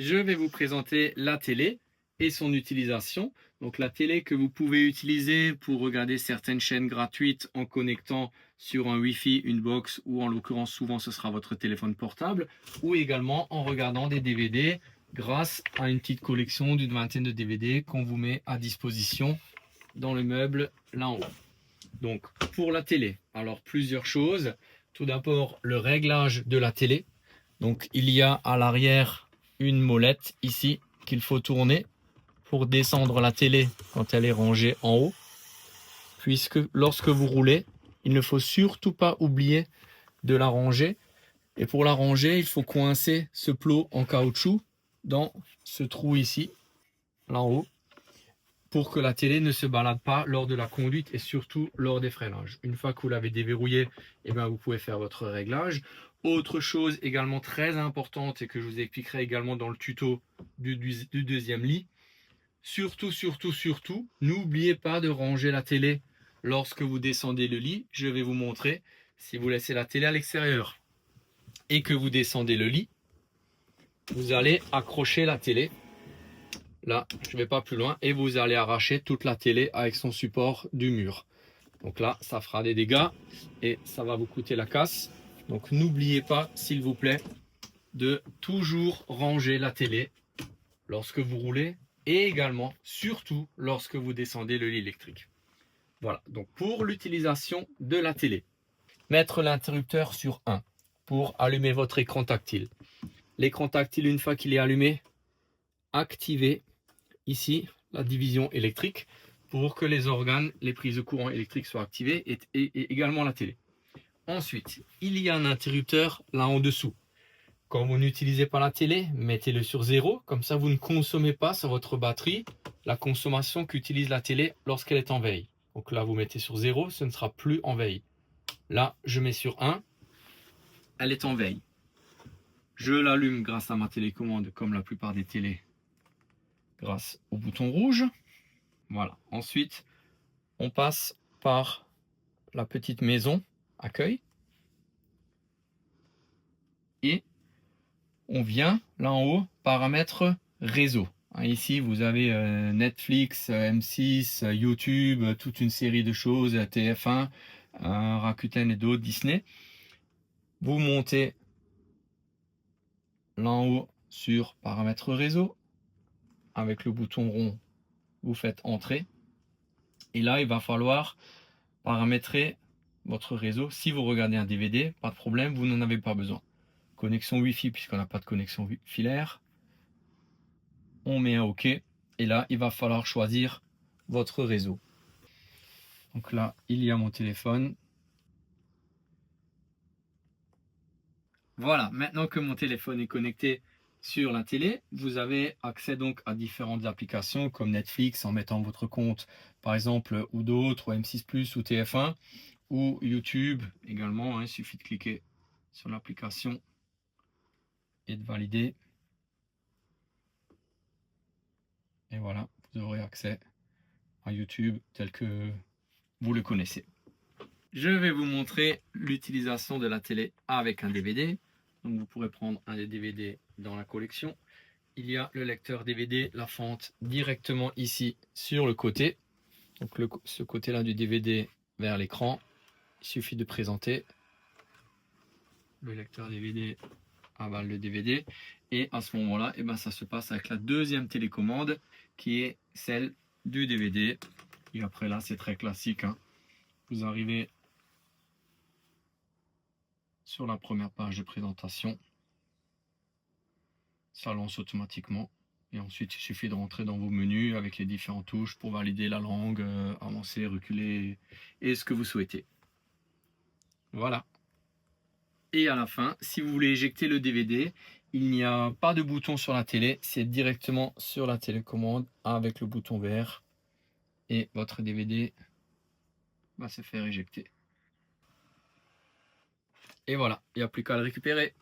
je vais vous présenter la télé et son utilisation. Donc la télé que vous pouvez utiliser pour regarder certaines chaînes gratuites en connectant sur un Wi-Fi, une box ou en l'occurrence souvent ce sera votre téléphone portable ou également en regardant des DVD grâce à une petite collection d'une vingtaine de DVD qu'on vous met à disposition dans le meuble là en haut. Donc pour la télé, alors plusieurs choses. Tout d'abord le réglage de la télé. Donc il y a à l'arrière une molette ici qu'il faut tourner pour descendre la télé quand elle est rangée en haut. Puisque lorsque vous roulez, il ne faut surtout pas oublier de la ranger. Et pour la ranger, il faut coincer ce plot en caoutchouc dans ce trou ici, là en haut, pour que la télé ne se balade pas lors de la conduite et surtout lors des freinages. Une fois que vous l'avez déverrouillé, eh bien, vous pouvez faire votre réglage. Autre chose également très importante et que je vous expliquerai également dans le tuto du deuxième lit, surtout, n'oubliez pas de ranger la télé lorsque vous descendez le lit. Je vais vous montrer. Si vous laissez la télé à l'extérieur et que vous descendez le lit, vous allez accrocher la télé. Là, je ne vais pas plus loin et vous allez arracher toute la télé avec son support du mur. Donc là, ça fera des dégâts et ça va vous coûter la casse. Donc n'oubliez pas, s'il vous plaît, de toujours ranger la télé lorsque vous roulez et également, surtout, lorsque vous descendez le lit électrique. Voilà, donc pour l'utilisation de la télé, mettre l'interrupteur sur 1 pour allumer votre écran tactile. L'écran tactile, une fois qu'il est allumé, activez ici la division électrique pour que les organes, les prises de courant électrique soient activées et également la télé. Ensuite, il y a un interrupteur là en dessous. Quand vous n'utilisez pas la télé, mettez-le sur 0, comme ça vous ne consommez pas sur votre batterie la consommation qu'utilise la télé lorsqu'elle est en veille. Donc là, vous mettez sur 0, ce ne sera plus en veille. Là, je mets sur 1, elle est en veille. Je l'allume grâce à ma télécommande, comme la plupart des télés, grâce au bouton rouge. Voilà. Ensuite, on passe par la petite maison accueil. Et on vient là en haut, paramètres réseau. Ici, vous avez Netflix, M6, YouTube, toute une série de choses, TF1, Rakuten et d'autres, Disney. Vous montez là en haut sur paramètres réseau. Avec le bouton rond, vous faites entrer. Et là, il va falloir paramétrer votre réseau. Si vous regardez un DVD, pas de problème, vous n'en avez pas besoin. Connexion Wi-Fi, puisqu'on n'a pas de connexion filaire. On met un OK. Et là, il va falloir choisir votre réseau. Donc là, il y a mon téléphone. Voilà, maintenant que mon téléphone est connecté sur la télé, vous avez accès donc à différentes applications comme Netflix en mettant votre compte par exemple ou d'autres, ou M6+, ou TF1, ou YouTube également. Il suffit de cliquer sur l'application et de valider. Et voilà, vous aurez accès à YouTube tel que vous le connaissez. Je vais vous montrer l'utilisation de la télé avec un DVD. Donc vous pourrez prendre un des DVD dans la collection. Il y a le lecteur DVD, la fente directement ici sur le côté. Donc ce côté-là du DVD vers l'écran. Il suffit de présenter le lecteur DVD avale le DVD. Et à ce moment-là, ça se passe avec la deuxième télécommande qui est celle du DVD. Et après là, c'est très classique. Vous arrivez sur la première page de présentation. Ça lance automatiquement. Et ensuite, il suffit de rentrer dans vos menus avec les différentes touches pour valider la langue, avancer, reculer et ce que vous souhaitez. Voilà. Et à la fin, si vous voulez éjecter le DVD, il n'y a pas de bouton sur la télé. C'est directement sur la télécommande avec le bouton vert. Et votre DVD va se faire éjecter. Et voilà, il n'y a plus qu'à le récupérer.